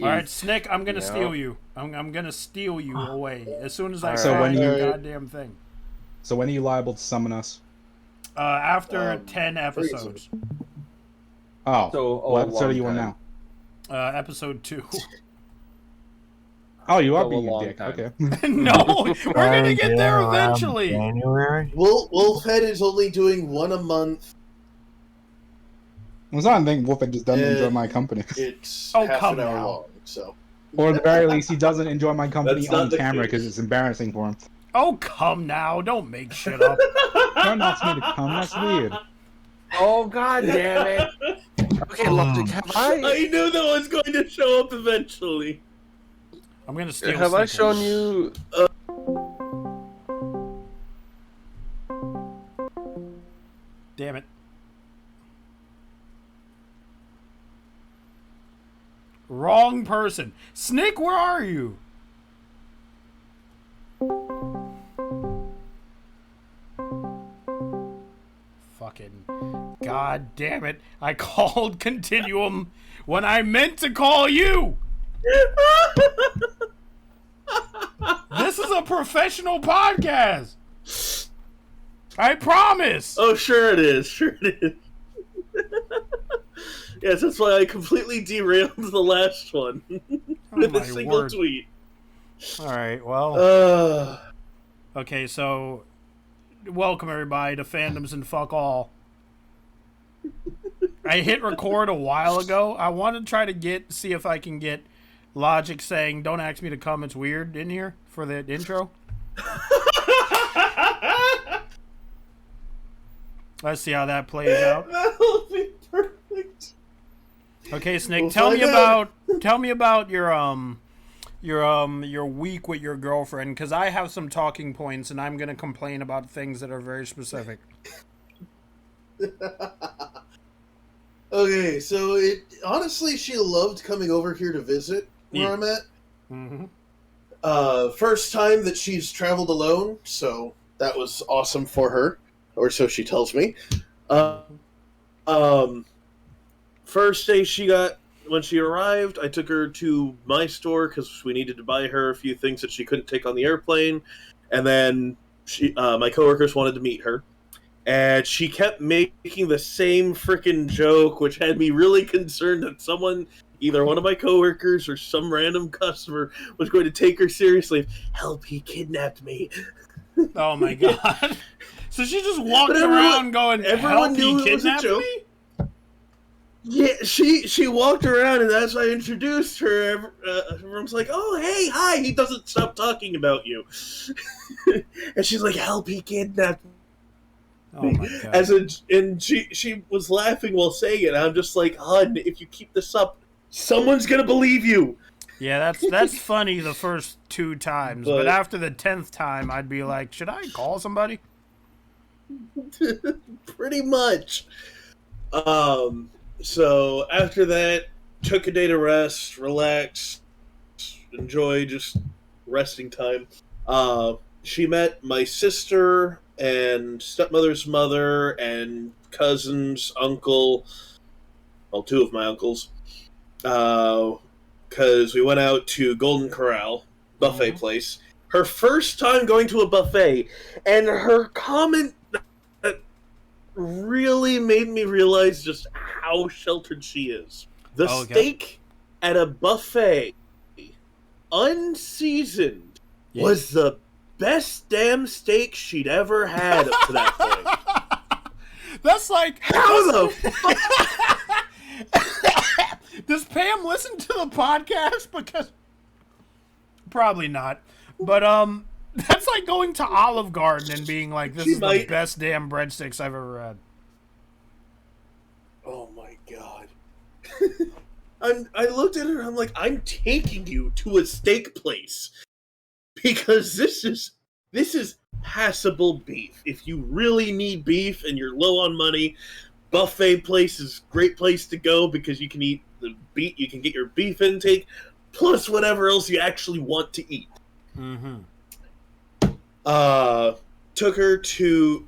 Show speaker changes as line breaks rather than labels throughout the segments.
All right, Snick, I'm gonna steal you. I'm gonna steal you away as soon as I
find
your goddamn thing.
So when are you liable to summon us?
After 10 episodes.
Oh,
So,
what episode are you on now?
Episode 2.
Oh, you are
So a
being a
long
dick.
time.
Okay.
No, we're gonna get there eventually.
January.
Wolfhead is only doing one a month.
Well, it's not anything Wolfhead just doesn't enjoy my company.
It's
Oh,
half
come
an hour
now.
long, so.
Or at the very least, he doesn't enjoy my company
That's not
on
the
camera
case.
because it's embarrassing for him.
Oh, come now. Don't make shit up.
Trying not me to come, that's weird.
Oh, god damn it. Okay, look, have
I
I
knew that was going to show up eventually.
I'm gonna steal
have I
Snickers.
shown you
Damn it. Wrong person. Snick, where are you? Fucking god damn it. I called Continuum when I meant to call you. This is a professional podcast. I promise.
Oh, sure it is. Sure it is. Yes, that's why I completely derailed the last one with
my
a single
word.
tweet.
All right, well. Okay, so welcome everybody to Fandoms and Fuck All. I hit record a while ago. I want to try to see if I can get Logic saying, "Don't ask me to come, it's weird," in here for the intro. Let's see how that plays out.
That'll be perfect.
Okay, Snake,
We'll
tell me
find out.
about your week with your girlfriend, because I have some talking points and I'm gonna complain about things that are very specific.
Okay, so honestly, she loved coming over here to visit where I'm at.
Mm-hmm.
First time that she's traveled alone, so that was awesome for her, or so she tells me.
First day when she arrived, I took her to my store because we needed to buy her a few things that she couldn't take on the airplane, and then my coworkers wanted to meet her, and she kept making the same freaking joke, which had me really concerned that someone, either one of my coworkers or some random customer, was going to take her seriously. Help! He kidnapped me.
Oh my god! So she just walked
But
around going,
everyone
"Help,
knew
he
it was a
kidnapped
joke.
me?"
Yeah, she walked around, and as I introduced her, everyone's like, "Oh, hey, hi!" He doesn't stop talking about you, and she's like, "Help! He kidnapped me."
Oh my god!
And she was laughing while saying it. I'm just like, "Hun, if you keep this up, someone's gonna believe you."
Yeah, that's funny the first 2 times, but after the 10th time, I'd be like, "Should I call somebody?"
Pretty much. So after that, took a day to rest, relax, enjoy just resting time. She met my sister and stepmother's mother and cousins, uncle, well, 2 of my uncles, because we went out to Golden Corral buffet place. Her first time going to a buffet, and her comment that really made me realize just how sheltered she is. The steak at a buffet, unseasoned, was the best damn steak she'd ever had up to that point.
That's like,
how the fuck?
Does Pam listen to the podcast? Because probably not. But that's like going to Olive Garden and being like, "This is the best damn breadsticks I've ever had."
Oh my god! I looked at her. I'm like, I'm taking you to a steak place because this is passable beef. If you really need beef and you're low on money, buffet place is a great place to go because you can eat the beef. You can get your beef intake plus whatever else you actually want to eat.
Mm-hmm.
Took her to.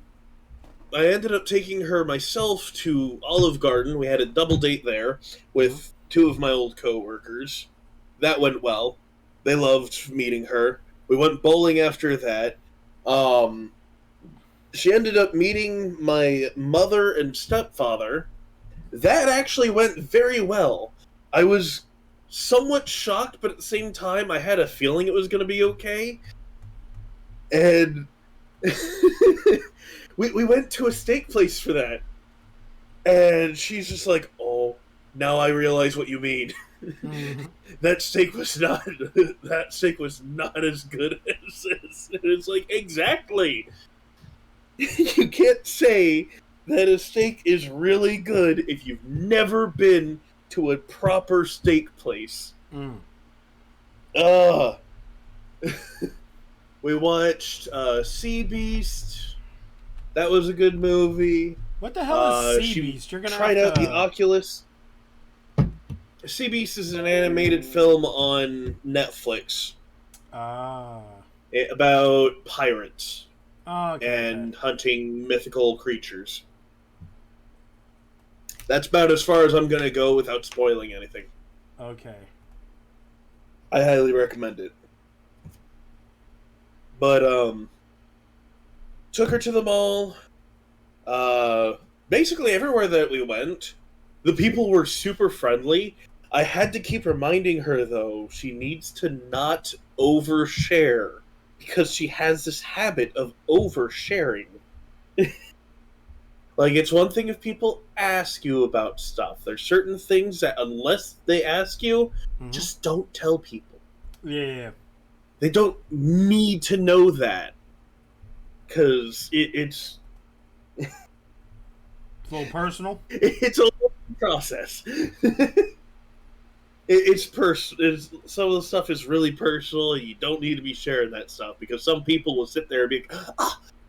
I ended up taking her myself to Olive Garden. We had a double date there with 2 of my old coworkers. that went well. They loved meeting her. We went bowling after that. She ended up meeting my mother and stepfather. That actually went very well. I was somewhat shocked, but at the same time, I had a feeling it was going to be okay. And we went to a steak place for that. And she's just like, oh, now I realize what you mean. Mm-hmm. That steak was not as good as this. And it's like, exactly. You can't say that a steak is really good if you've never been to a proper steak place. We watched Sea Beast. That was a good movie.
What the hell is Sea Beast? You're gonna
tried out the Oculus. Sea Beast is an animated film on Netflix. About pirates and hunting mythical creatures. That's about as far as I'm going to go without spoiling anything.
Okay.
I highly recommend it. But, took her to the mall. Basically everywhere that we went, the people were super friendly. I had to keep reminding her, though, she needs to not overshare, because she has this habit of oversharing. Like, it's one thing if people ask you about stuff. There's certain things that, unless they ask you, just don't tell people.
Yeah.
They don't need to know that. Because it's...
It's a little personal?
It's a little process. Some of the stuff is really personal. You don't need to be sharing that stuff, because some people will sit there and be like,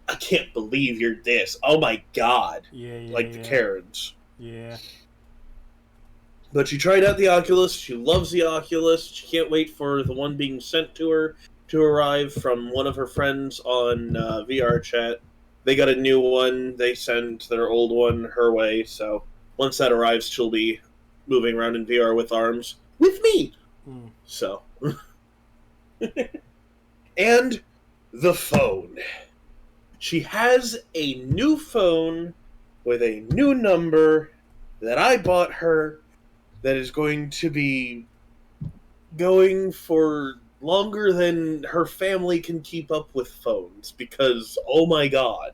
I can't believe you're this. Oh my god. The Karens.
Yeah.
But she tried out the Oculus. She loves the Oculus. She can't wait for the one being sent to her to arrive from one of her friends on VR chat. They got a new one. They sent their old one her way. So once that arrives, she'll be moving around in VR with arms. With me! So. And the phone. She has a new phone with a new number that I bought her that is going to be going for longer than her family can keep up with phones, because, oh my god.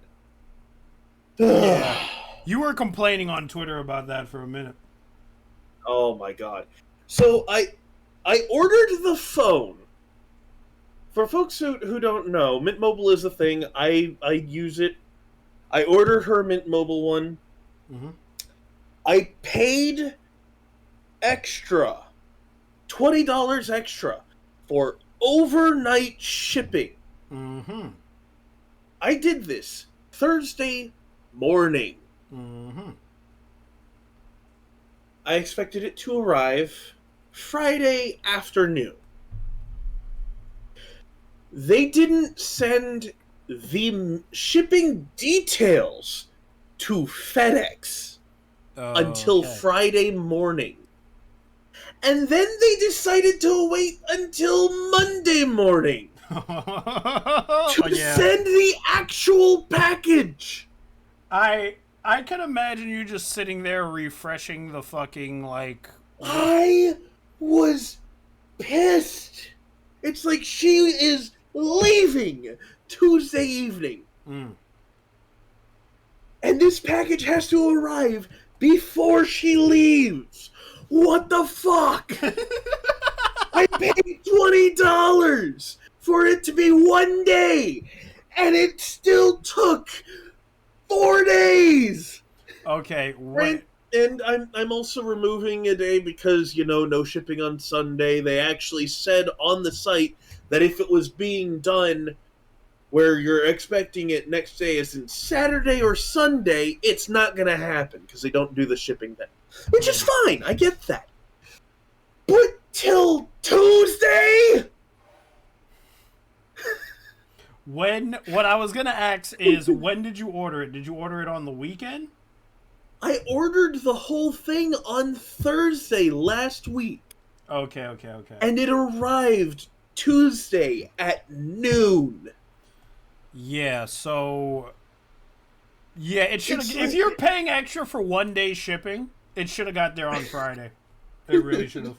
Yeah. You were complaining on Twitter about that for a minute.
Oh my god. So I ordered the phone. For folks who don't know, Mint Mobile is a thing. I use it. I ordered her Mint Mobile one. I paid extra, $20 extra for overnight shipping. I did this Thursday morning. I expected it to arrive Friday afternoon. They didn't send the shipping details to FedEx until Friday morning. And then they decided to wait until Monday morning to send the actual package.
I can imagine you just sitting there refreshing the fucking, like...
I was pissed. It's like she is leaving Tuesday evening. And this package has to arrive before she leaves. What the fuck? I paid $20 for it to be one day, and it still took 4 days.
Okay,
and I'm also removing a day because, no shipping on Sunday. They actually said on the site that if it was being done where you're expecting it next day as in Saturday or Sunday, it's not going to happen because they don't do the shipping then. Which is fine, I get that. But till Tuesday?
What I was going to ask is, when did you order it? Did you order it on the weekend?
I ordered the whole thing on Thursday last week.
Okay.
And it arrived Tuesday at noon.
Yeah, so... Yeah, it should have...
It's
If
like-
you're paying extra for 1 day shipping, it should have got there on Friday. It really should have.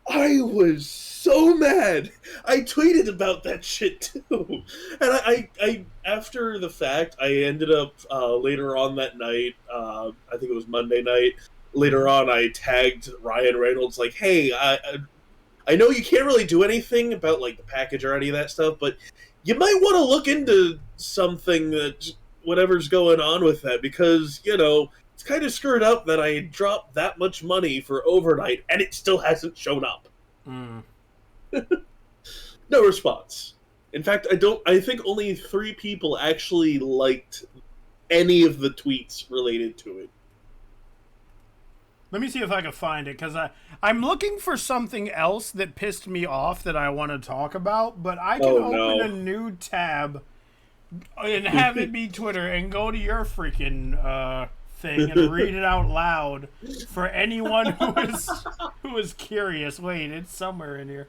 I was so mad. I tweeted about that shit too. And I after the fact, I ended up later on that night, I think it was Monday night, later on I tagged Ryan Reynolds like, hey, I know you can't really do anything about like the package or any of that stuff, but you might want to look into something that whatever's going on with that, because, you know, it's kind of screwed up that I dropped that much money for overnight and it still hasn't shown up.
Mm.
No response. In fact, I think only 3 people actually liked any of the tweets related to it.
Let me see if I can find it, because I'm looking for something else that pissed me off that I want to talk about, but I can open a new tab and have it be Twitter and go to your freaking thing and read it out loud for anyone who is curious. Wait, it's somewhere in here.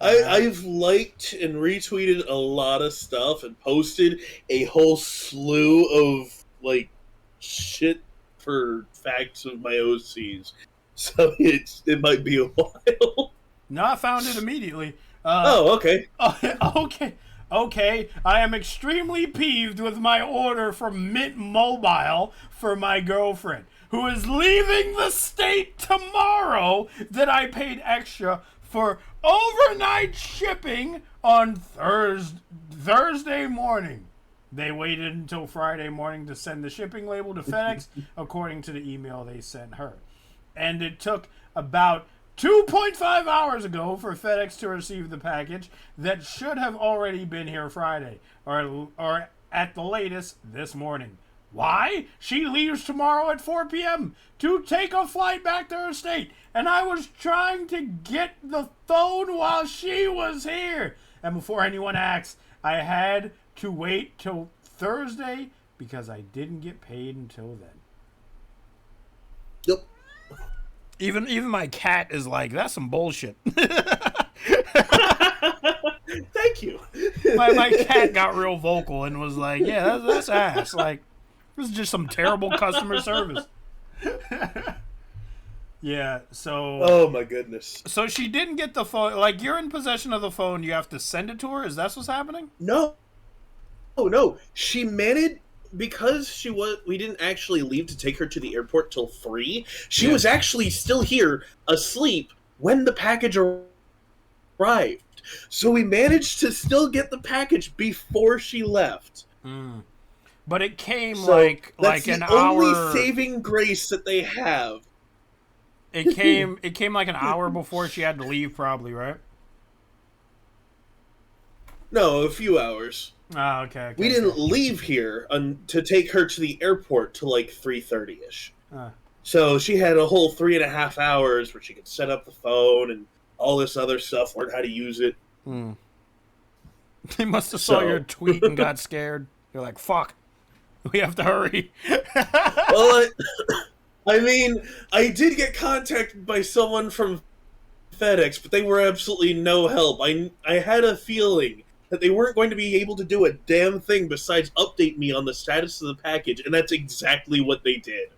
I've liked and retweeted a lot of stuff and posted a whole slew of like shit for facts of my OCs, so it might be a while.
No, I found it immediately.
Okay.
Okay. I am extremely peeved with my order from Mint Mobile for my girlfriend, who is leaving the state tomorrow, that I paid extra for overnight shipping on Thursday morning. They waited until Friday morning to send the shipping label to FedEx, according to the email they sent her. And it took about 2.5 hours ago for FedEx to receive the package that should have already been here Friday, or at the latest this morning. Why? She leaves tomorrow at 4 p.m. to take a flight back to her state, and I was trying to get the phone while she was here. And before anyone asks, I had to wait till Thursday because I didn't get paid until then.
Yep.
Even my cat is like, that's some bullshit.
Thank you.
my cat got real vocal and was like, yeah, that's ass. Like, this is just some terrible customer service. Yeah, so...
Oh, my goodness.
So she didn't get the phone. Like, you're in possession of the phone, you have to send it to her? Is that what's happening?
No. Oh, no. She managed... Because we didn't actually leave to take her to the airport till 3, she was actually still here, asleep, when the package arrived. So we managed to still get the package before she left.
Mm. But it came
That's
like an
the
hour...
only saving grace that they have.
It came like an hour before she had to leave, probably, right?
No, a few hours.
Oh, okay.
We didn't leave here to take her to the airport till like 3:30ish. So she had a whole 3.5 hours where she could set up the phone and all this other stuff, learn how to use it.
Hmm. They must have saw your tweet and got scared. They're like, fuck, we have to hurry.
Well, I mean, I did get contacted by someone from FedEx, but they were absolutely no help. I had a feeling that they weren't going to be able to do a damn thing besides update me on the status of the package, and that's exactly what they did.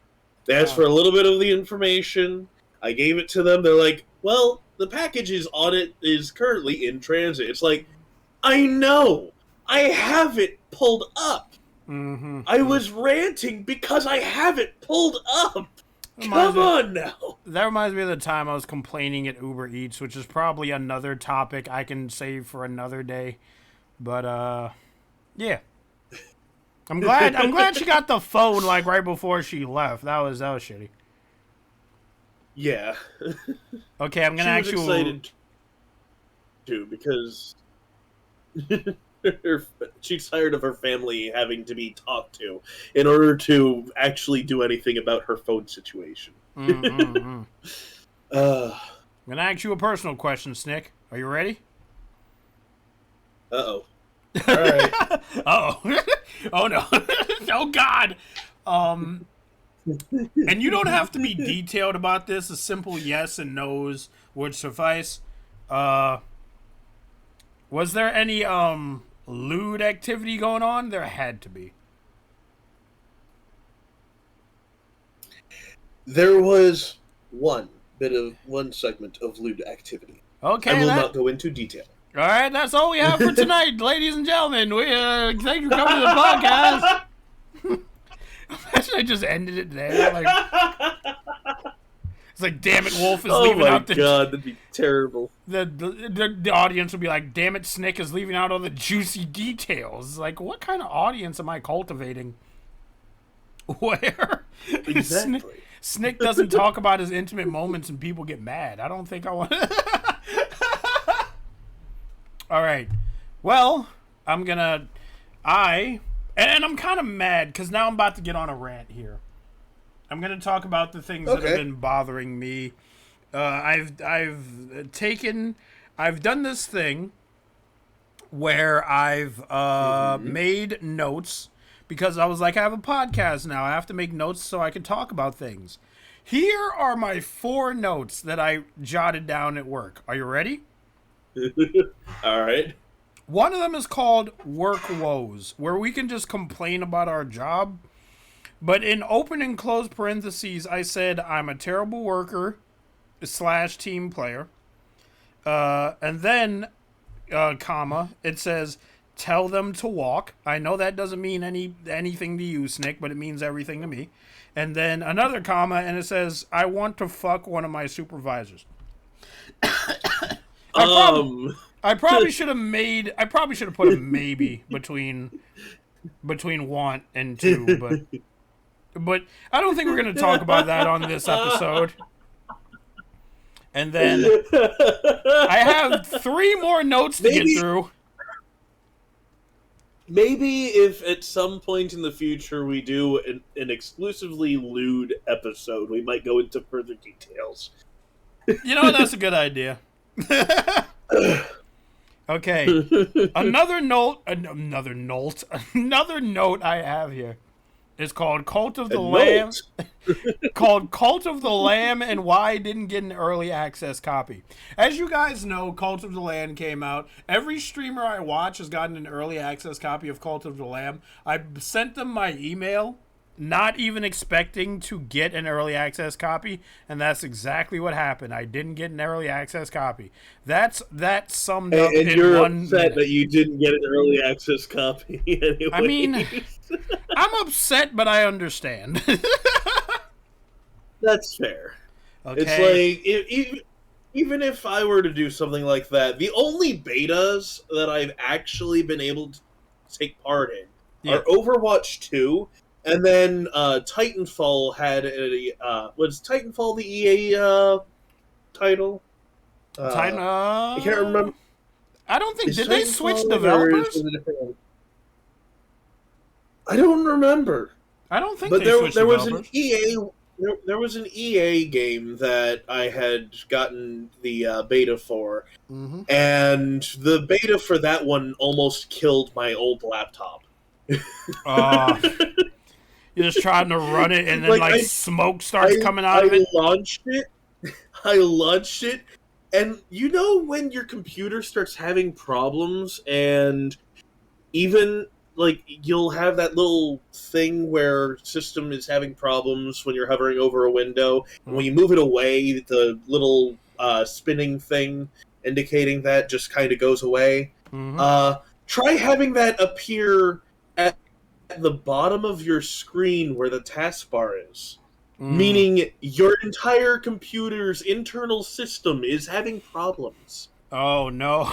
They asked for a little bit of the information. I gave it to them. They're like, well, the package's audit is currently in transit. It's like, I know! I have it pulled up!
Mm-hmm.
I was ranting because I have it pulled up! Come on now!
That reminds me of the time I was complaining at Uber Eats, which is probably another topic I can save for another day. But yeah, I'm glad she got the phone like right before she left. That was shitty.
Yeah.
Okay, I'm gonna ask you.
Excited too because she's tired of her family having to be talked to in order to actually do anything about her phone situation.
Mm-hmm.
I'm
gonna ask you a personal question, Snick. Are you ready?
Uh-oh. All right.
Oh no. Oh God. and you don't have to be detailed about this. A simple yes and no's would suffice. Was there any lewd activity going on? There had to be.
There was one segment of lewd activity.
Okay,
I will not go into detail.
All right, that's all we have for tonight, ladies and gentlemen. We thank you for coming to the podcast. Imagine I just ended it there. Like, it's like, damn it, Wolf is leaving out the.
Oh my god, that'd be terrible.
The audience would be like, damn it, Snick is leaving out all the juicy details. Like, what kind of audience am I cultivating? Where
Exactly.
Snick doesn't talk about his intimate moments and people get mad. I don't think I want. All right. Well, I'm kind of mad because now I'm about to get on a rant here. I'm gonna talk about the things that have been bothering me. I've done this thing where I've made notes because I was like, I have a podcast now. I have to make notes so I can talk about things. Here are my 4 notes that I jotted down at work. Are you ready?
All right.
One of them is called Work Woes, where we can just complain about our job. But in open and closed parentheses, I said I'm a terrible worker / team player. And then, comma, it says, tell them to walk. I know that doesn't mean anything to you, Snick, but it means everything to me. And then another comma, and it says, I want to fuck one of my supervisors. I probably should have put a maybe between want and to, but I don't think we're going to talk about that on this episode. And then I have 3 more notes to get through.
Maybe if at some point in the future we do an exclusively lewd episode, we might go into further details.
You know, that's a good idea. Okay. Another note I have here is called Cult of the Lamb. Called Cult of the Lamb and Why I Didn't Get an Early Access Copy. As you guys know, Cult of the Lamb came out. Every streamer I watch has gotten an early access copy of Cult of the Lamb. I sent them my email, not even expecting to get an early access copy, and that's exactly what happened. I didn't get an early access copy. That summed up
and
in
you're
1
upset
minute.
that you didn't get an early access copy anyway.
I mean, I'm upset, but I understand.
That's fair.
Okay.
It's like, even if I were to do something like that, the only betas that I've actually been able to take part in are Overwatch 2, and then Titanfall had was Titanfall the EA title? I can't remember.
I don't think, did
Titanfall
they switch developers?
I don't remember.
I don't think
But
they switched
there was
developers.
an EA. There was an EA game that I had gotten the beta for, and the beta for that one almost killed my old laptop.
You're just trying to run it, and then smoke starts coming out of it.
I launched it, and you know when your computer starts having problems, and even you'll have that little thing where system is having problems when you're hovering over a window, and when you move it away, the little spinning thing indicating that just kind of goes away. Try having that appear at the bottom of your screen where the taskbar is. Meaning your entire computer's internal system is having problems.
Oh, no.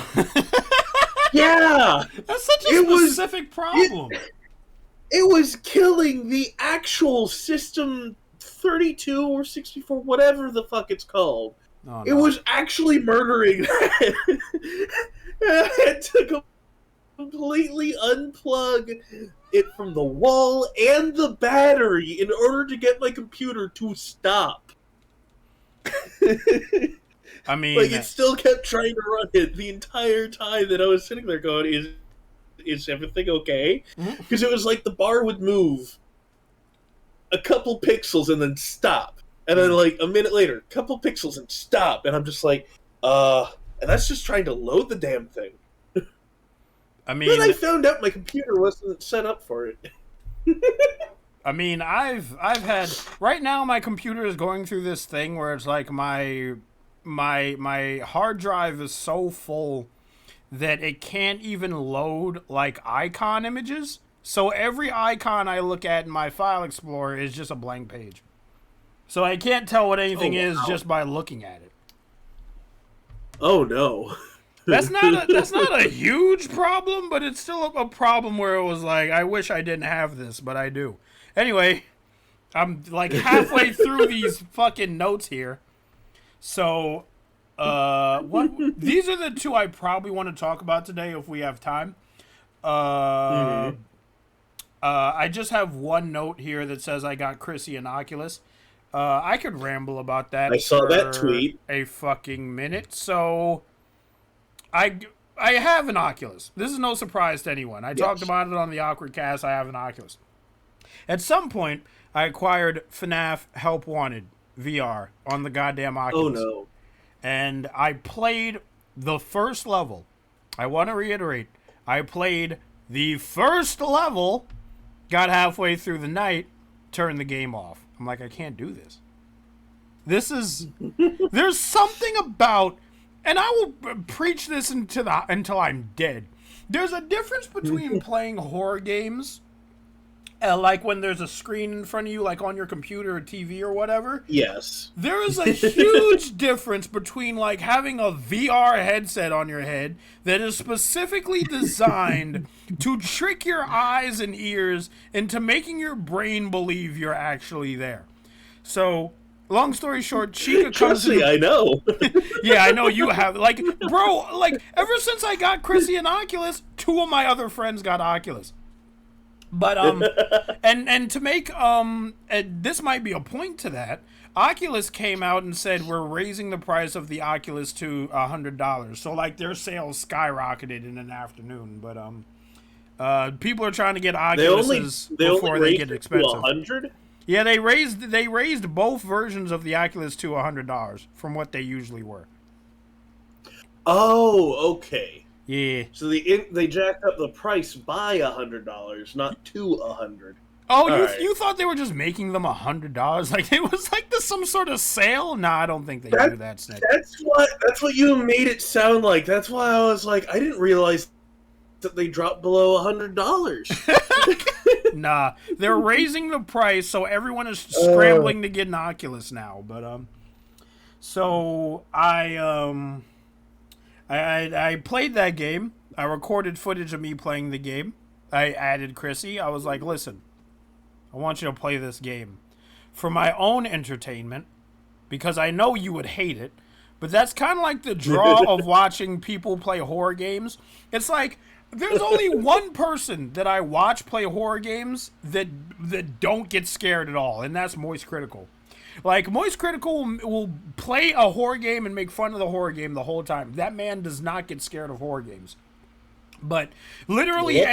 Yeah!
That's such a specific problem.
It was killing the actual system 32 or 64, whatever the fuck it's called.
Oh, no.
It was actually murdering that. I had to completely unplug it from the wall and the battery in order to get my computer to stop.
I mean,
it still kept trying to run it the entire time that I was sitting there going, is everything okay? Because it was like the bar would move a couple pixels and then stop. And then, like, a minute later, a couple pixels and stop. And I'm just like, and that's just trying to load the damn thing.
I mean,
then I found out my computer wasn't set up for it.
I mean, I've had right now my computer is going through this thing where it's like my hard drive is so full that it can't even load like icon images. So every icon I look at in my file explorer is just a blank page. So I can't tell what anything is just by looking at it.
Oh no.
That's not a huge problem, but it's still a problem where it was like, I wish I didn't have this, but I do. Anyway, I'm like halfway through these fucking notes here. So, these are the two I probably want to talk about today if we have time. I just have one note here that says I got Chrissy an Oculus. I could ramble about that.
I saw that tweet.
A fucking minute. So, I have an Oculus. This is no surprise to anyone. I talked about it on the Awkward Cast. I have an Oculus. At some point, I acquired FNAF Help Wanted VR on the goddamn Oculus.
Oh no.
And I played the first level. I want to reiterate, I played the first level, got halfway through the night, turned the game off. I'm like, I can't do this. There's something about, and I will preach this until I'm dead. There's a difference between playing horror games, like when there's a screen in front of you, like on your computer or TV or whatever.
Yes.
There is a huge difference between like having a VR headset on your head that is specifically designed to trick your eyes and ears into making your brain believe you're actually there. So, long story short, Chica comes in.
I know.
Yeah, I know you have. Like, bro, like, ever since I got Chrissy an Oculus, 2 of my other friends got Oculus. But, and to make, this might be a point to that, Oculus came out and said, we're raising the price of the Oculus to $100. So, like, their sales skyrocketed in an afternoon. But, people are trying to get Oculuses before they get expensive.
$100?
Yeah, they raised both versions of the Oculus to $100 from what they usually were.
Oh, okay.
Yeah.
So they jacked up the price by $100, not to $100.
Oh, you thought they were just making them $100? Like it was like some sort of sale? Nah, I don't think they do that, Snake.
That's what you made it sound like. That's why I was like, I didn't realize that they dropped below $100.
Nah, they're raising the price, so everyone is scrambling to get an Oculus now. But so I played that game. I recorded footage of me playing the game. I added Chrissy. I was like, listen, I want you to play this game for my own entertainment because I know you would hate it. But that's kind of like the draw of watching people play horror games. It's like there's only one person that I watch play horror games that don't get scared at all, and that's Moist Critical. Like, Moist Critical will play a horror game and make fun of the horror game the whole time. That man does not get scared of horror games. But literally,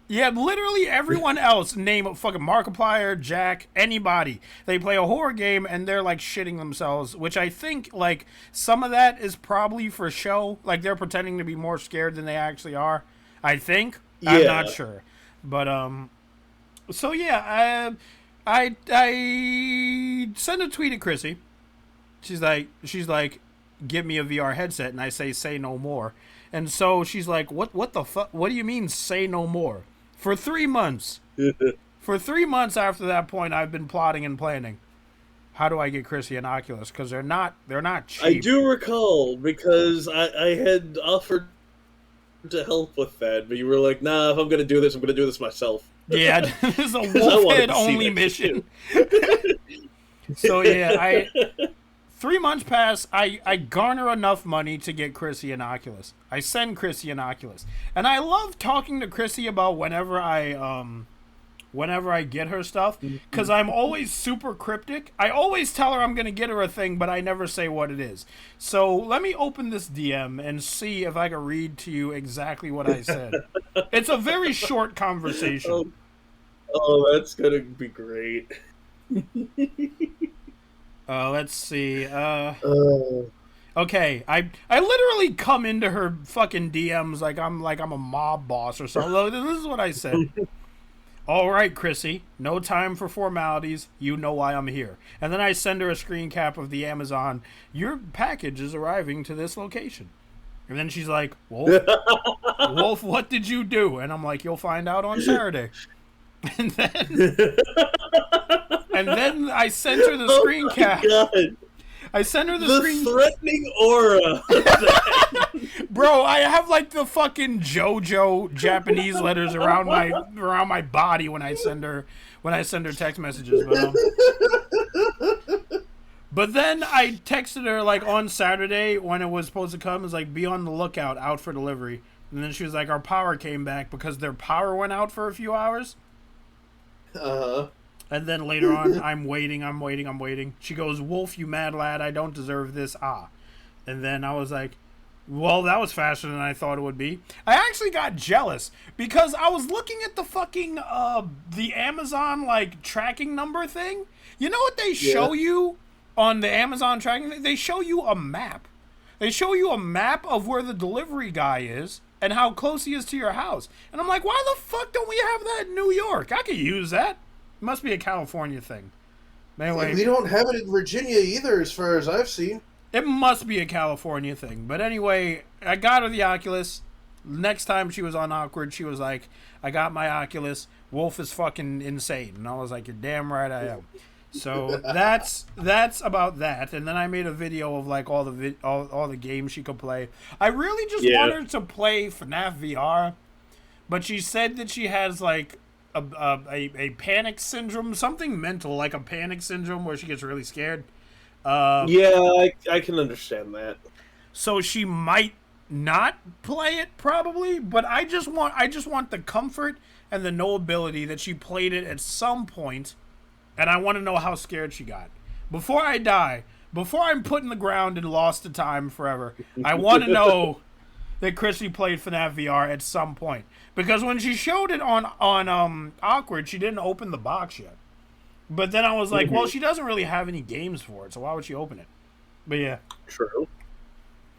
literally everyone else, name fucking Markiplier, Jack, anybody, they play a horror game and they're like shitting themselves, which I think like some of that is probably for show. Like they're pretending to be more scared than they actually are. I think. Yeah. I'm not sure. But so yeah, I sent a tweet at Chrissy. She's like, give me a VR headset, and I say no more. And so she's like, what the fuck? What do you mean say no more? For 3 months. For 3 months after that point, I've been plotting and planning. How do I get Chrissy an Oculus? Because they're not cheap.
I do recall because I had offered to help with that, but you were like, nah, if I'm gonna do this, I'm gonna do this myself.
Yeah, this is a Wolfhead only mission. So yeah, 3 months pass. I garner enough money to get Chrissy an Oculus. I send Chrissy an Oculus, and I love talking to Chrissy about whenever I get her stuff, because I'm always super cryptic. I always tell her I'm gonna get her a thing, but I never say what it is. So let me open this DM and see if I can read to you exactly what I said. It's a very short conversation.
Oh, that's gonna be great.
Let's see. Okay, I literally come into her fucking DMs like I'm a mob boss or something. This is what I said. All right, Chrissy, no time for formalities. You know why I'm here. And then I send her a screen cap of the Amazon. Your package is arriving to this location. And then she's like, Wolf, what did you do? And I'm like, you'll find out on Saturday. And then I sent her the screen cap.
God.
I sent her the
threatening aura.
Bro, I have like the fucking JoJo Japanese letters around my body when I send her text messages. But then I texted her like on Saturday when it was supposed to come. It was like, be on the lookout, out for delivery. And then she was like, our power came back because their power went out for a few hours. And then later on, I'm waiting. She goes, Wolf, you mad lad, I don't deserve this, And then I was like, well, that was faster than I thought it would be. I actually got jealous because I was looking at the fucking, the Amazon, like, tracking number thing. You know what they show you on the Amazon tracking thing? They show you a map. They show you a map of where the delivery guy is and how close he is to your house. And I'm like, why the fuck don't we have that in New York? I could use that. It must be a California thing. Anyway,
we don't have it in Virginia either, as far as I've seen.
It must be a California thing. But anyway, I got her the Oculus. Next time she was on Awkward, she was like, I got my Oculus. Wolf is fucking insane. And I was like, you're damn right I am. So that's about that. And then I made a video of like all the games she could play. I really just want her to play FNAF VR. But she said that she has like a panic syndrome, something mental, like a panic syndrome where she gets really scared.
I can understand that.
So she might not play it probably, but I just want the comfort and the knowability that she played it at some point, and I want to know how scared she got. Before I die, before I'm put in the ground and lost to time forever, I want to know that Chrissy played FNAF VR at some point. Because when she showed it on Awkward, she didn't open the box yet. But then I was like, well, she doesn't really have any games for it, so why would she open it? But yeah.
True.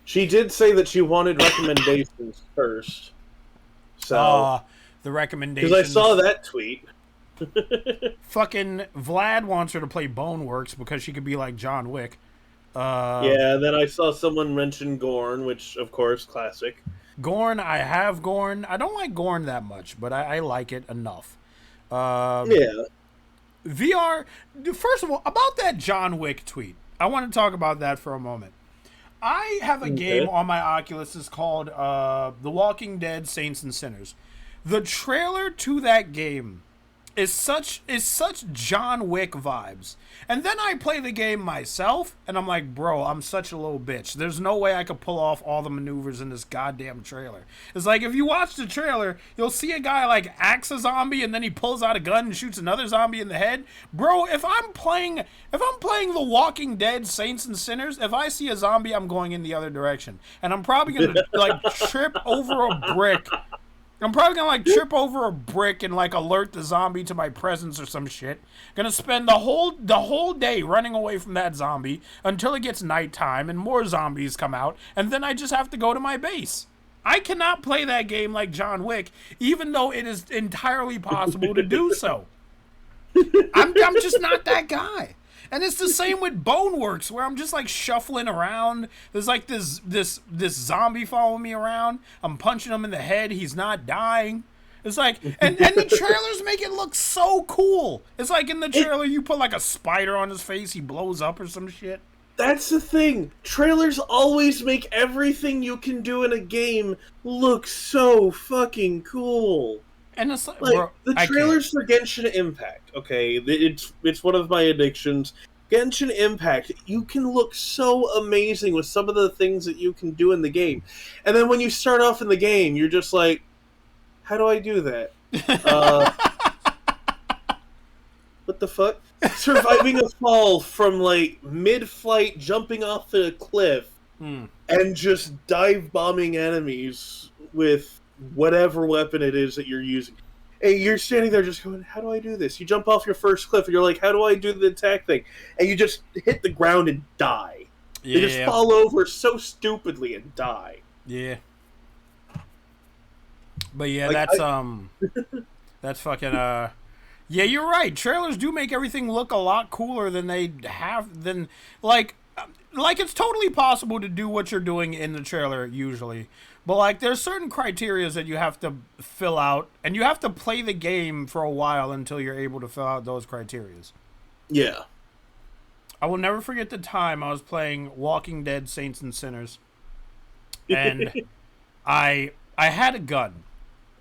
She did say that she wanted recommendations first. So
the recommendations.
Because I saw that tweet.
Fucking Vlad wants her to play Boneworks because she could be like John Wick.
Then I saw someone mention Gorn, which, of course, classic.
Gorn, I have Gorn. I don't like Gorn that much, but I like it enough. VR, first of all, about that John Wick tweet, I want to talk about that for a moment. I have a game on my Oculus. It's called The Walking Dead Saints and Sinners. The trailer to that game is such John Wick vibes. And then I play the game myself, and I'm like, bro, I'm such a little bitch. There's no way I could pull off all the maneuvers in this goddamn trailer. It's like, if you watch the trailer, you'll see a guy like axe a zombie, and then he pulls out a gun and shoots another zombie in the head. Bro, if I'm playing The Walking Dead Saints and Sinners, if I see a zombie, I'm going in the other direction. And I'm probably gonna like trip over a brick. I'm probably gonna trip over a brick and alert the zombie to my presence or some shit. Gonna spend the whole day running away from that zombie until it gets nighttime and more zombies come out, and then I just have to go to my base. I cannot play that game like John Wick, even though it is entirely possible to do so. I'm just not that guy. And it's the same with Boneworks, where I'm just shuffling around. There's this zombie following me around. I'm punching him in the head. He's not dying. It's and the trailers make it look so cool. It's like in the trailer you put a spider on his face, he blows up or some shit.
That's the thing. Trailers always make everything you can do in a game look so fucking cool.
And it's
bro, the trailers for Genshin Impact, okay, it's one of my addictions. Genshin Impact, you can look so amazing with some of the things that you can do in the game. And then when you start off in the game, you're just like, how do I do that? What the fuck? Surviving a fall from mid-flight, jumping off a cliff, and just dive bombing enemies with whatever weapon it is that you're using. And you're standing there just going, how do I do this? You jump off your first cliff and you're like, how do I do the attack thing? And you just hit the ground and die.
Yeah.
You just fall over so stupidly and die.
Yeah. But yeah,
Like,
that's fucking yeah, you're right. Trailers do make everything look a lot cooler than they have than like it's totally possible to do what you're doing in the trailer usually. But like there's certain criteria that you have to fill out and you have to play the game for a while until you're able to fill out those criteria.
Yeah.
I will never forget the time I was playing Walking Dead Saints and Sinners. And I had a gun.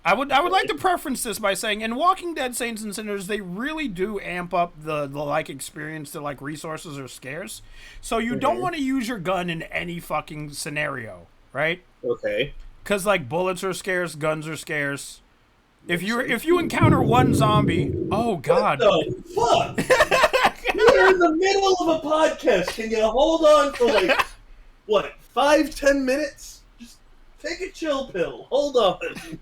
I would like to preference this by saying in Walking Dead Saints and Sinners they really do amp up the like experience that like resources are scarce. So you don't want to use your gun in any fucking scenario, right?
Okay.
Cuz like bullets are scarce, guns are scarce. If you encounter one zombie, oh god.
What the fuck? We're in the middle of a podcast. Can you hold on for like what, 5-10 minutes? Just take a chill pill. Hold on.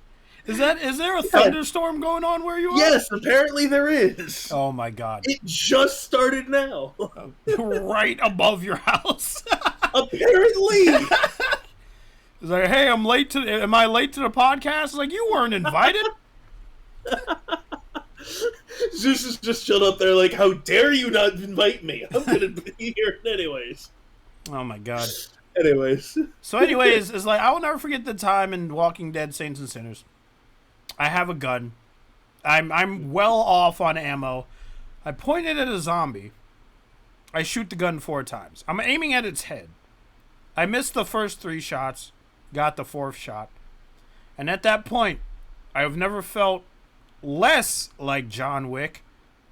Is there a thunderstorm going on where you are?
Yes, apparently there is.
Oh my god.
It just started now.
Right above your house.
Apparently.
It's like, hey, am I late to the podcast? It's like, you weren't invited.
Zeus is just chilled up there like, how dare you not invite me? I'm gonna be here anyways.
Oh my god.
Anyways.
So anyways, it's like, I will never forget the time in Walking Dead Saints and Sinners. I have a gun. I'm well off on ammo. I point it at a zombie. I shoot the gun 4 times. I'm aiming at its head. I missed the first 3 shots, got the 4th shot. And at that point, I have never felt less like John Wick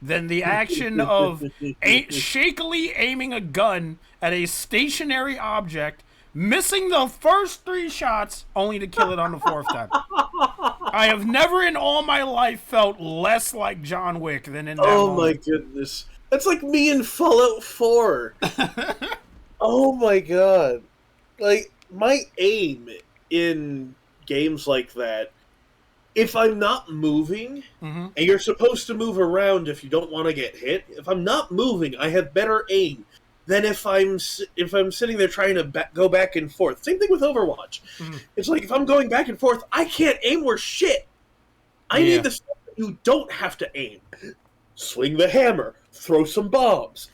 than the action of shakily aiming a gun at a stationary object, missing the first 3 shots, only to kill it on the 4th time. I have never in all my life felt less like John Wick than in that moment.
My goodness. That's like me in Fallout 4. Oh my god. Like, my aim in games like that, if I'm not moving, and you're supposed to move around if you don't want to get hit, if I'm not moving, I have better aim than if I'm sitting there trying to go back and forth. Same thing with Overwatch. It's like, if I'm going back and forth, I can't aim worth shit. I need the stuff that you don't have to aim. Swing the hammer. Throw some bombs.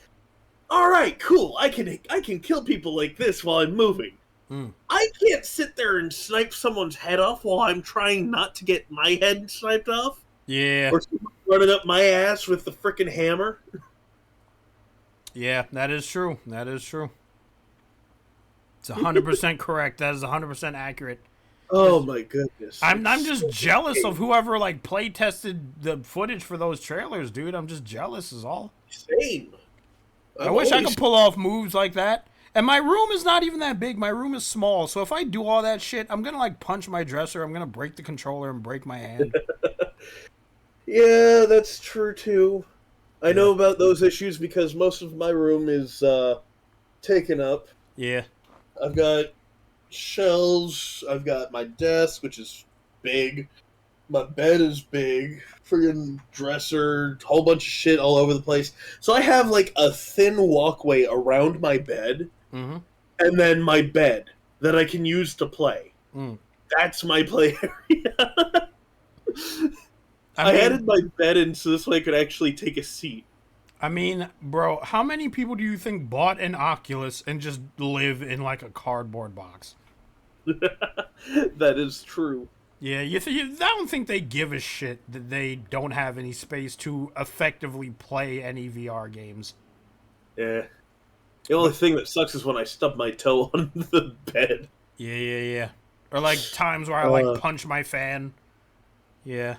Alright, cool. I can kill people like this while I'm moving. I can't sit there and snipe someone's head off while I'm trying not to get my head sniped off.
Yeah.
Or someone running up my ass with the frickin' hammer.
Yeah, that is true. That is true. It's 100% correct. That is 100% accurate.
Oh my goodness.
I'm just jealous of whoever like play tested the footage for those trailers, dude. I'm just jealous is all.
Same.
I wish I could pull off moves like that. And my room is not even that big. My room is small. So if I do all that shit, I'm going to like punch my dresser. I'm going to break the controller and break my hand.
Yeah, that's true too. I know about those issues because most of my room is taken up.
Yeah.
I've got shelves. I've got my desk, which is big. My bed is big. Friggin' dresser, whole bunch of shit all over the place. So I have like a thin walkway around my bed, and then my bed that I can use to play. That's my play area. I added my bed in so this way I could actually take a seat.
I mean, bro, how many people do you think bought an Oculus and just live in like a cardboard box?
That is true.
Yeah, I don't think they give a shit that they don't have any space to effectively play any VR games.
Yeah. The only thing that sucks is when I stub my toe on the bed.
Yeah. Or like times where I like punch my fan. Yeah.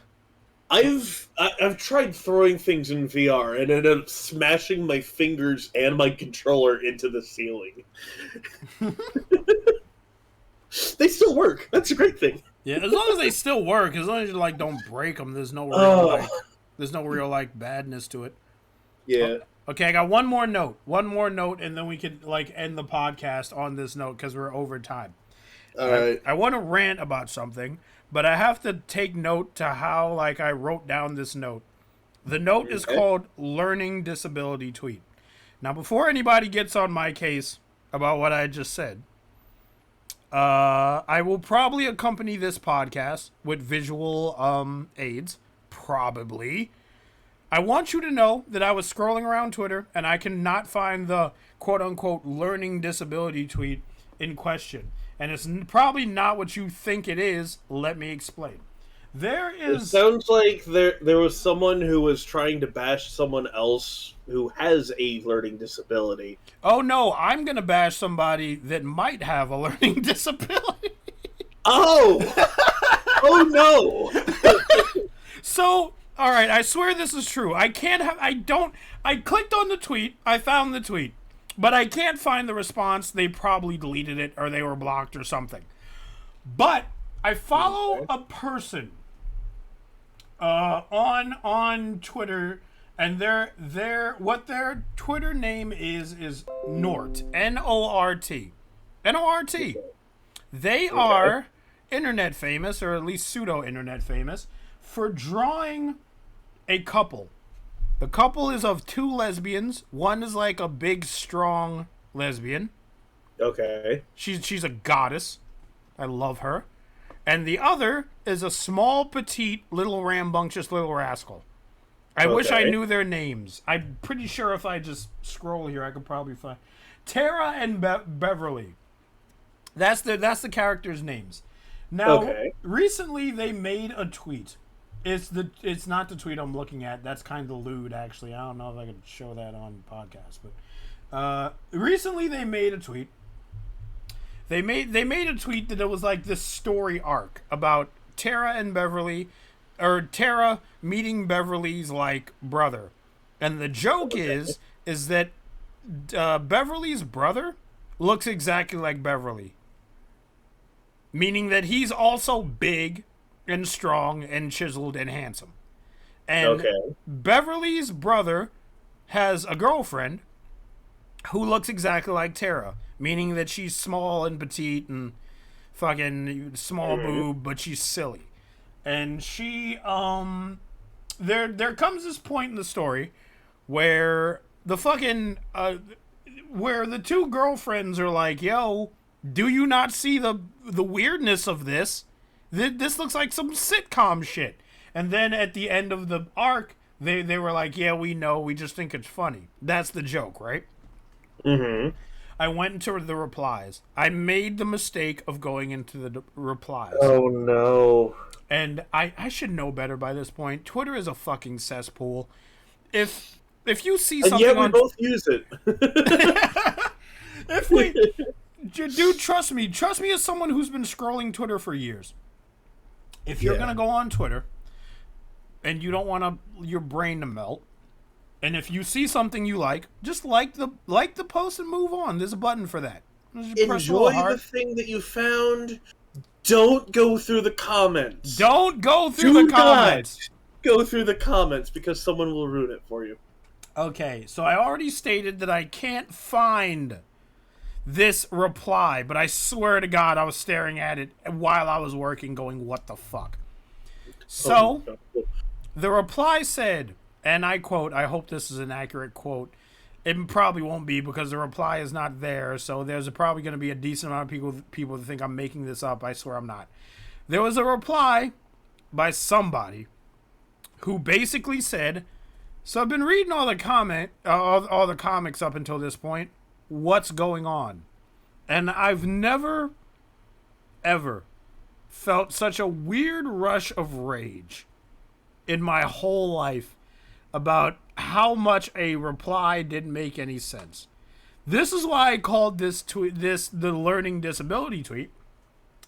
I've tried throwing things in VR and ended up smashing my fingers and my controller into the ceiling. They still work. That's a great thing.
Yeah, as long as they still work, as long as you like don't break them, there's no real like badness to it.
Yeah.
Okay, I got one more note, and then we could like end the podcast on this note because we're over time.
All right.
I want to rant about something, but I have to take note to how I wrote down this note. The note is called Learning Disability Tweet. Now, before anybody gets on my case about what I just said, I will probably accompany this podcast with visual aids, probably. I want you to know that I was scrolling around Twitter and I cannot find the quote-unquote learning disability tweet in question. And it's probably not what you think it is. Let me explain.
It sounds like there was someone who was trying to bash someone else who has a learning disability.
Oh no, I'm gonna bash somebody that might have a learning disability.
Oh! Oh no!
So, alright, I swear this is true. I clicked on the tweet, I found the tweet, but I can't find the response. They probably deleted it or they were blocked or something. But I follow a person on Twitter, and what their Twitter name is Nort, N-O-R-T. N-O-R-T. They are internet famous, or at least pseudo-internet famous, for drawing a couple. The couple is of two lesbians. One is like a big, strong lesbian.
Okay.
She's a goddess. I love her. And the other is a small, petite, little rambunctious little rascal. I wish I knew their names. I'm pretty sure if I just scroll here, I could probably find Tara and Beverly. That's the characters' names. Now, recently they made a tweet. It's not the tweet I'm looking at. That's kind of lewd, actually. I don't know if I could show that on podcast, but recently they made a tweet. They made a tweet that it was like this story arc about Tara and Beverly, or Tara meeting Beverly's brother, and the joke is that Beverly's brother looks exactly like Beverly, meaning that he's also big and strong and chiseled and handsome, and Beverly's brother has a girlfriend who looks exactly like Tara, meaning that she's small and petite and fucking small boob, but she's silly. And she, there comes this point in the story where the fucking, where the two girlfriends are like, yo, do you not see the weirdness of this? This looks like some sitcom shit. And then at the end of the arc, they were like, yeah, we know, we just think it's funny. That's the joke, right?
Mm-hmm.
I went into the replies. I made the mistake of going into the replies.
Oh, no.
And I should know better by this point. Twitter is a fucking cesspool. If you see something
and yet we both use it.
Dude, trust me as someone who's been scrolling Twitter for years. If you're gonna go on Twitter and you don't want your brain to melt, and if you see something you like, just like the post and move on. There's a button for that.
Enjoy the thing that you found. Don't go through the comments.
Don't go through the comments.
Go through the comments because someone will ruin it for you.
Okay, so I already stated that I can't find this reply, but I swear to God I was staring at it while I was working going, what the fuck? So, the reply said, and I quote, I hope this is an accurate quote. It probably won't be because the reply is not there, so there's probably going to be a decent amount of people that think I'm making this up. I swear I'm not. There was a reply by somebody who basically said, so I've been reading all the comics up until this point. What's going on? And I've never, ever felt such a weird rush of rage in my whole life about how much a reply didn't make any sense. This is why I called this tweet the learning disability tweet,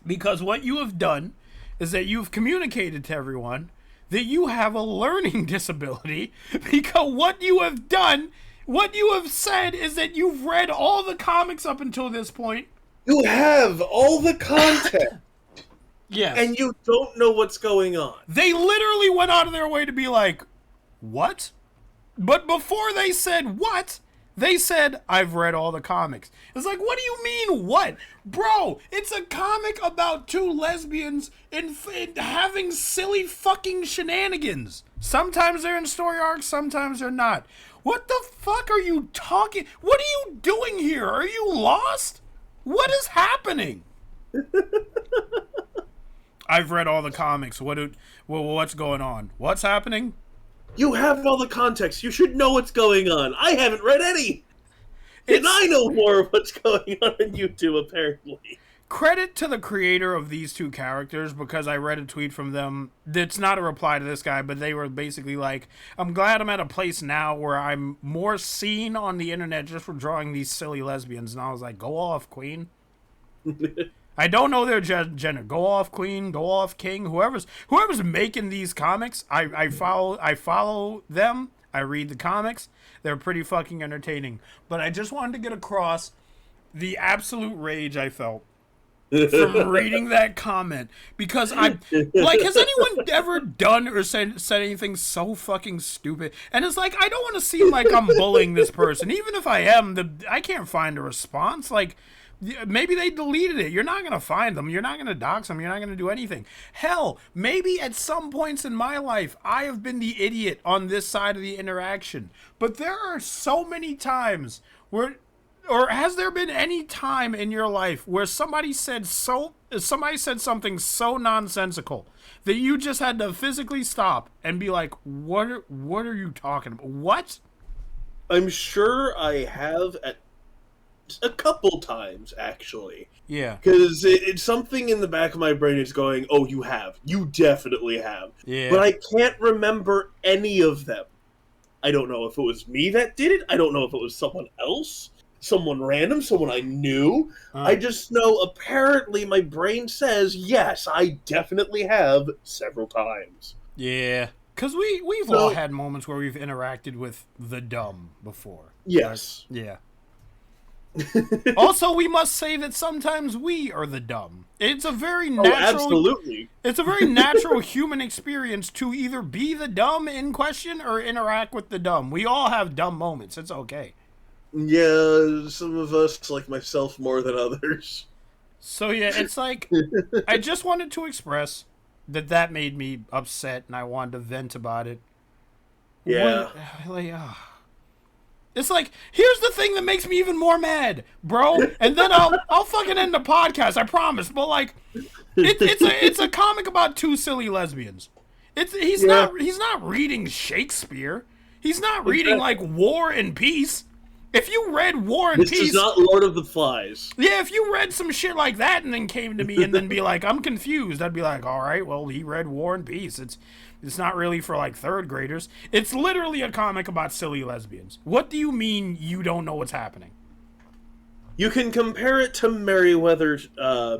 because what you have done is that you've communicated to everyone that you have a learning disability, because what you have done, what you have said is that you've read all the comics up until this point.
You have all the content.
Yes.
And you don't know what's going on.
They literally went out of their way to be like, what? But before they said what, They said, I've read all the comics. It's like, what do you mean, what? Bro, it's a comic about two lesbians in having silly fucking shenanigans. Sometimes they're in story arcs, sometimes they're not. What the fuck are you talking? What are you doing here? Are you lost? What is happening? I've read all the comics. What's going on? What's happening?
You have all the context. You should know what's going on. I haven't read any. And I know more of what's going on YouTube, apparently.
Credit to the creator of these two characters, because I read a tweet from them. It's not a reply to this guy, but they were basically like, I'm glad I'm at a place now where I'm more seen on the internet just for drawing these silly lesbians. And I was like, go off, queen. I don't know their gender. Go off, queen. Go off, king. Whoever's making these comics, I follow them. I read the comics. They're pretty fucking entertaining. But I just wanted to get across the absolute rage I felt from reading that comment, because I like, has anyone ever done or said anything so fucking stupid? And it's like, I don't want to seem like I'm bullying this person, even if I am. I can't find a response. Like, maybe they deleted it. You're not going to find them. You're not going to dox them. You're not going to do anything. Hell, maybe at some points in my life, I have been the idiot on this side of the interaction. But there are so many times where, or has there been any time in your life where somebody said something so nonsensical that you just had to physically stop and be like, what are you talking about? What?
I'm sure I have at a couple times, actually.
Yeah.
Because it's something in the back of my brain is going, oh, you have. You definitely have.
Yeah.
But I can't remember any of them. I don't know if it was me that did it. I don't know if it was someone else. Someone random. Someone I knew. I just know, apparently, my brain says, yes, I definitely have several times.
Yeah. Because we've all had moments where we've interacted with the dumb before.
Yes.
Yeah. Also, we must say that sometimes we are the dumb. It's a very natural,
absolutely.
It's a very natural human experience to either be the dumb in question or interact with the dumb. We all have dumb moments. It's okay.
Yeah, some of us, like myself, more than others.
So yeah, it's like, I just wanted to express that made me upset, and I wanted to vent about it.
Yeah.
It's like, here's the thing that makes me even more mad, bro. And then I'll fucking end the podcast, I promise. But like, it's a comic about two silly lesbians. He's not reading Shakespeare. He's not reading like War and Peace. If you read War and Peace,
this is not Lord of the Flies.
Yeah, if you read some shit like that and then came to me and then be like, I'm confused, I'd be like, all right, well, he read War and Peace. It's not really for like third graders. It's literally a comic about silly lesbians. What do you mean you don't know what's happening?
You can compare it to Merriweather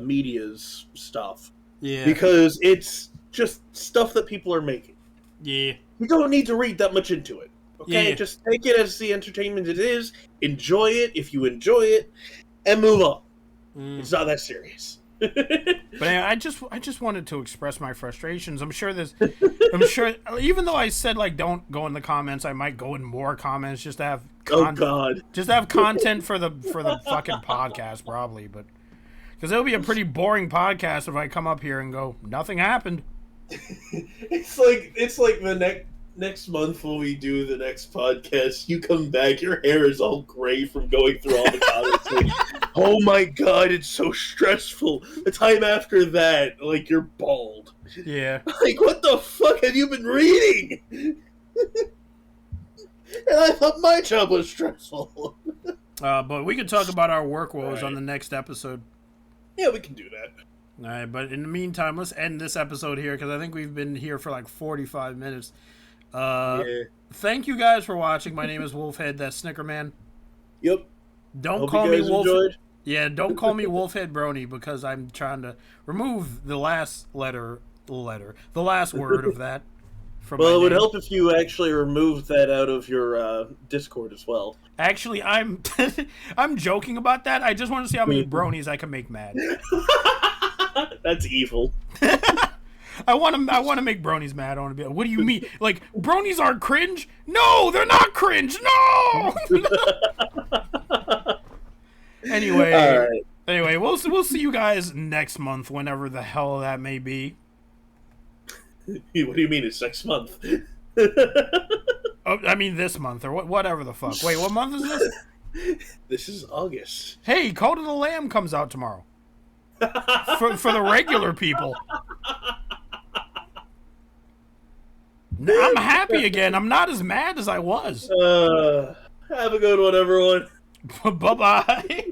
Media's stuff.
Yeah.
Because it's just stuff that people are making.
Yeah.
You don't need to read that much into it. Okay?
Yeah.
Just take it as the entertainment it is. Enjoy it if you enjoy it. And move on. It's not that serious.
But I just wanted to express my frustrations. I'm sure even though I said like don't go in the comments, I might go in more comments just to have just to have content for the fucking podcast probably, but because it'll be a pretty boring podcast if I come up here and go nothing happened.
It's like the next month when we do the next podcast, you come back, your hair is all gray from going through all the comments. Like, oh my god, it's so stressful. The time after that, like, you're bald.
Yeah.
Like, what the fuck have you been reading? And I thought my job was stressful.
But we could talk about our work woes on the next episode.
Yeah, we can do that.
All right, but in the meantime, let's end this episode here because I think we've been here for like 45 minutes. Thank you guys for watching. My name is Wolfhead, that's Snickerman.
Yep.
Don't call me Wolfhead. Yeah, don't call me Wolfhead Brony because I'm trying to remove the last the last word of that from my
Well, it would
name.
help if you actually removed that out of your Discord as well.
Actually, I'm I'm joking about that. I just want to see how many bronies I can make mad.
That's evil.
I want to make bronies mad. I want to be like, what do you mean? Like, bronies aren't cringe? No, they're not cringe. No. Anyway,
All right.
anyway, we'll see you guys next month, whenever the hell that may be.
What do you mean it's next month?
Oh, I mean this month, or whatever the fuck. Wait, what month is this?
This is August.
Hey, Cult of the Lamb comes out tomorrow. For the regular people. I'm happy again. I'm not as mad as I was.
Have a good one, everyone.
Bye-bye.